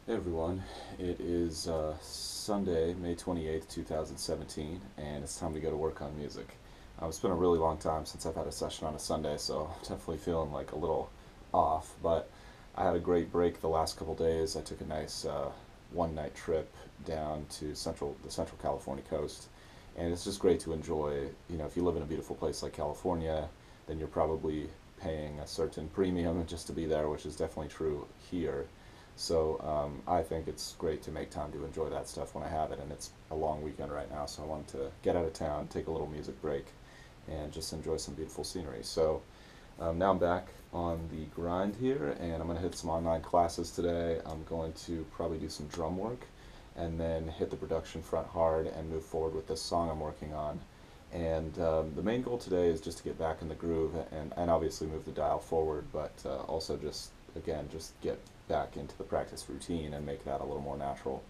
Hey everyone, it is Sunday, May 28th, 2017, and it's time to go to work on music. It's been a really long time since I've had a session on a Sunday, so I'm definitely feeling like a little off, but I had a great break the last couple days. I took a nice one night trip down to the Central California coast, and it's just great to enjoy. You know, if you live in a beautiful place like California, then you're probably paying a certain premium just to be there, which is definitely true here. So I think it's great to make time to enjoy that stuff when I have it, and it's a long weekend right now, so I wanted to get out of town, take a little music break, and just enjoy some beautiful scenery. So now I'm back on the grind here, and I'm going to hit some online classes today. I'm going to probably do some drum work, and then hit the production front hard and move forward with this song I'm working on. And the main goal today is just to get back in the groove and obviously move the dial forward, but also just, again, just get back into the practice routine and make that a little more natural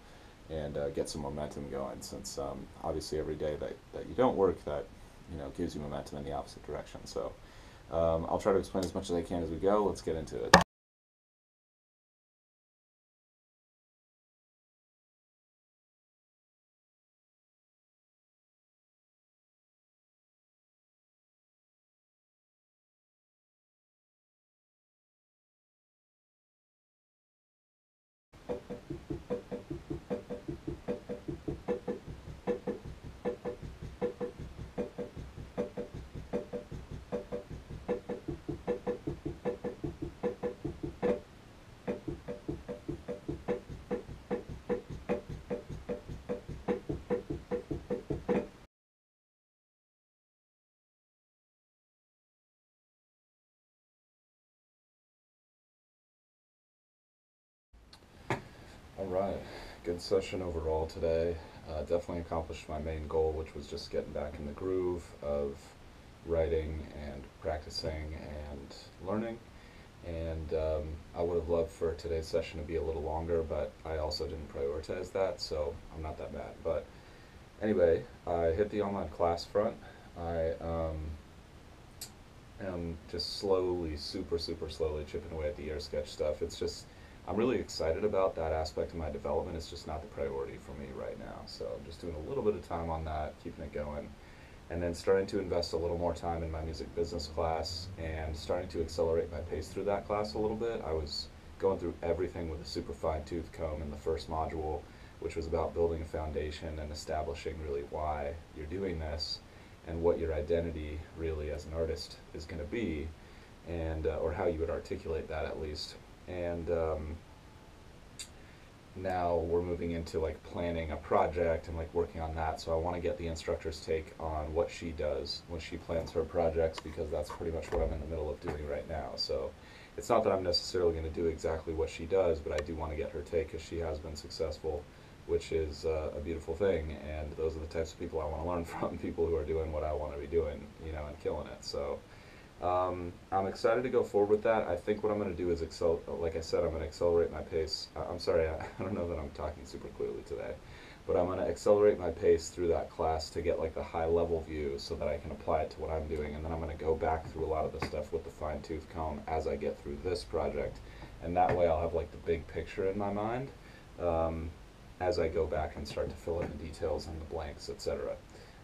and get some momentum going since obviously every day that you don't work that gives you momentum in the opposite direction. So I'll try to explain as much as I can as we go. Let's get into it. All right, good session overall today. Definitely accomplished my main goal, which was just getting back in the groove of writing and practicing and learning. And I would have loved for today's session to be a little longer, but I also didn't prioritize that, so I'm not that bad. But anyway, I hit the online class front. I am just slowly, super slowly chipping away at the air sketch stuff. It's just, I'm really excited about that aspect of my development. It's just not the priority for me right now. So I'm just doing a little bit of time on that, keeping it going, and then starting to invest a little more time in my music business class and starting to accelerate my pace through that class a little bit. I was going through everything with a super fine tooth comb in the first module, which was about building a foundation and establishing really why you're doing this and what your identity really as an artist is going to be, and or how you would articulate that at least. And now we're moving into like planning a project and like working on that. So I want to get the instructor's take on what she does when she plans her projects, because that's pretty much what I'm in the middle of doing right now. So it's not that I'm necessarily going to do exactly what she does, but I do want to get her take because she has been successful, which is a beautiful thing. And those are the types of people I want to learn from, people who are doing what I want to be doing, and killing it. So I'm excited to go forward with that. I think what I'm going to do is like I said, I'm going to accelerate my pace. I'm sorry, I don't know that I'm talking super clearly today, but I'm going to accelerate my pace through that class to get like the high level view so that I can apply it to what I'm doing, and then I'm going to go back through a lot of the stuff with the fine tooth comb as I get through this project, and that way I'll have like the big picture in my mind um, as I go back and start to fill in the details and the blanks, etc.,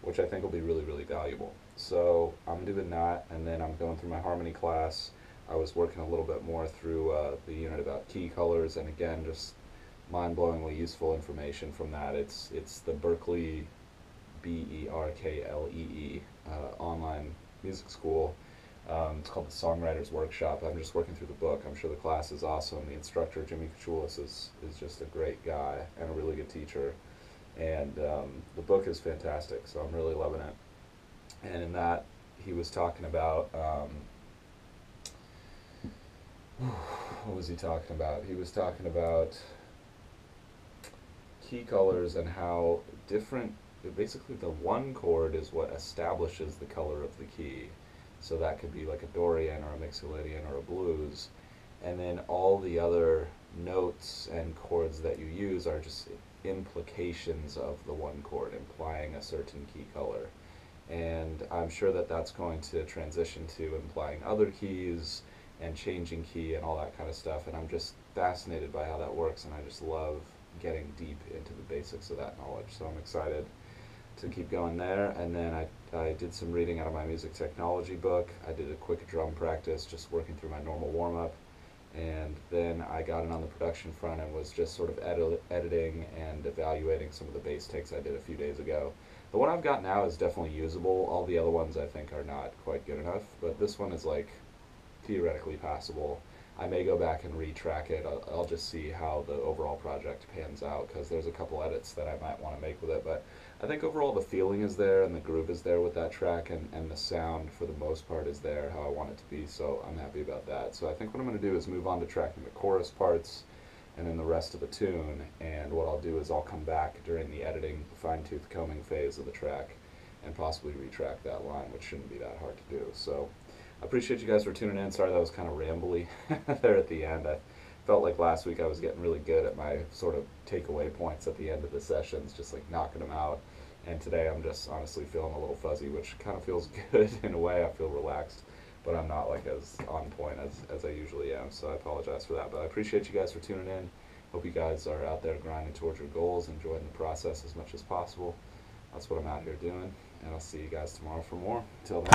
which I think will be really valuable. So I'm doing that, and then I'm going through my harmony class. I was working a little bit more through the unit about key colors, and again, just mind-blowingly useful information from that. It's the Berklee, Berklee, online music school. It's called the Songwriters Workshop. I'm just working through the book. I'm sure the class is awesome. The instructor, Jimmy Kachulis, is just a great guy and a really good teacher. And the book is fantastic, so I'm really loving it. And in that, he was talking about what was he talking about? He was talking about key colors and how different. Basically, the one chord is what establishes the color of the key. So that could be like a Dorian or a Mixolydian or a blues, and then all the other notes and chords that you use are just implications of the one chord, implying a certain key color. And I'm sure that that's going to transition to implying other keys and changing key and all that kind of stuff. And I'm just fascinated by how that works, and I just love getting deep into the basics of that knowledge. So I'm excited to keep going there. And then I did some reading out of my music technology book. I did a quick drum practice, just working through my normal warm up. And then I got in on the production front and was just sort of editing and evaluating some of the bass takes I did a few days ago. The one I've got now is definitely usable. All the other ones I think are not quite good enough, but this one is like theoretically passable. I may go back and retrack it. I'll just see how the overall project pans out, because there's a couple edits that I might want to make with it. But I think overall the feeling is there and the groove is there with that track, and the sound for the most part is there how I want it to be, so I'm happy about that. So I think what I'm going to do is move on to tracking the chorus parts and then the rest of the tune, and what I'll do is I'll come back during the editing, fine-tooth combing phase of the track and possibly retrack that line, which shouldn't be that hard to do. So I appreciate you guys for tuning in. Sorry that was kind of rambly there at the end. I felt like last week I was getting really good at my sort of takeaway points at the end of the sessions, just like knocking them out. And today I'm just honestly feeling a little fuzzy, which kind of feels good in a way. I feel relaxed, but I'm not like as on point as I usually am, so I apologize for that. But I appreciate you guys for tuning in. Hope you guys are out there grinding towards your goals, enjoying the process as much as possible. That's what I'm out here doing, and I'll see you guys tomorrow for more. Until then.